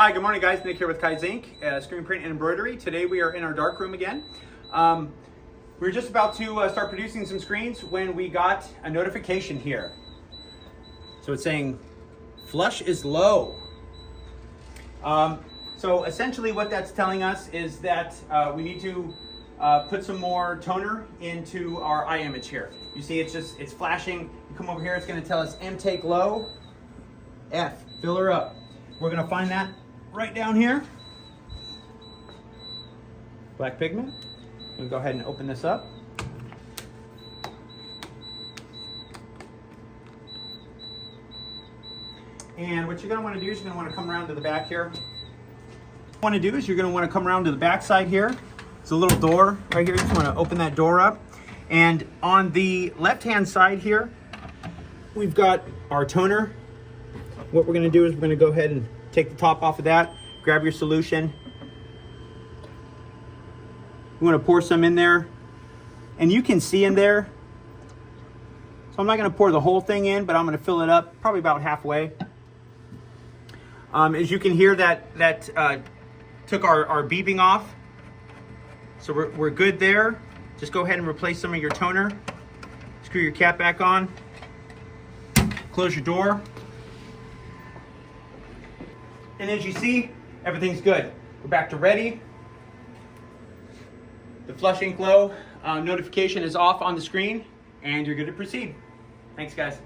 Hi, good morning guys. Nick here with Kaizink, screen print and embroidery. Today we are in our darkroom again. We were just about to start producing some screens when we got a notification here. So it's saying flush is low. So essentially what that's telling us is that we need to put some more toner into our eye image here. You see it's flashing. You come over here, it's going to tell us M take low, F, fill her up. We're going to find that right down here. Black pigment. We'll go ahead and open this up. And what you're going to want to do is you're going to want to come around to the back here. What you want to do is you're going to want to come around to the back side here. It's a little door right here. You just want to open that door up. And on the left-hand side here, we've got our toner. What we're going to do is we're going to go ahead and take the top off of that, grab your solution. You want to pour some in there, and you can see in there. So I'm not going to pour the whole thing in, but I'm going to fill it up probably about halfway. As you can hear, that took our beeping off. So we're good there. Just go ahead and replace some of your toner. Screw your cap back on. Close your door. And as you see, everything's good. We're back to ready. The flush ink glow notification is off on the screen, and you're good to proceed. Thanks, guys.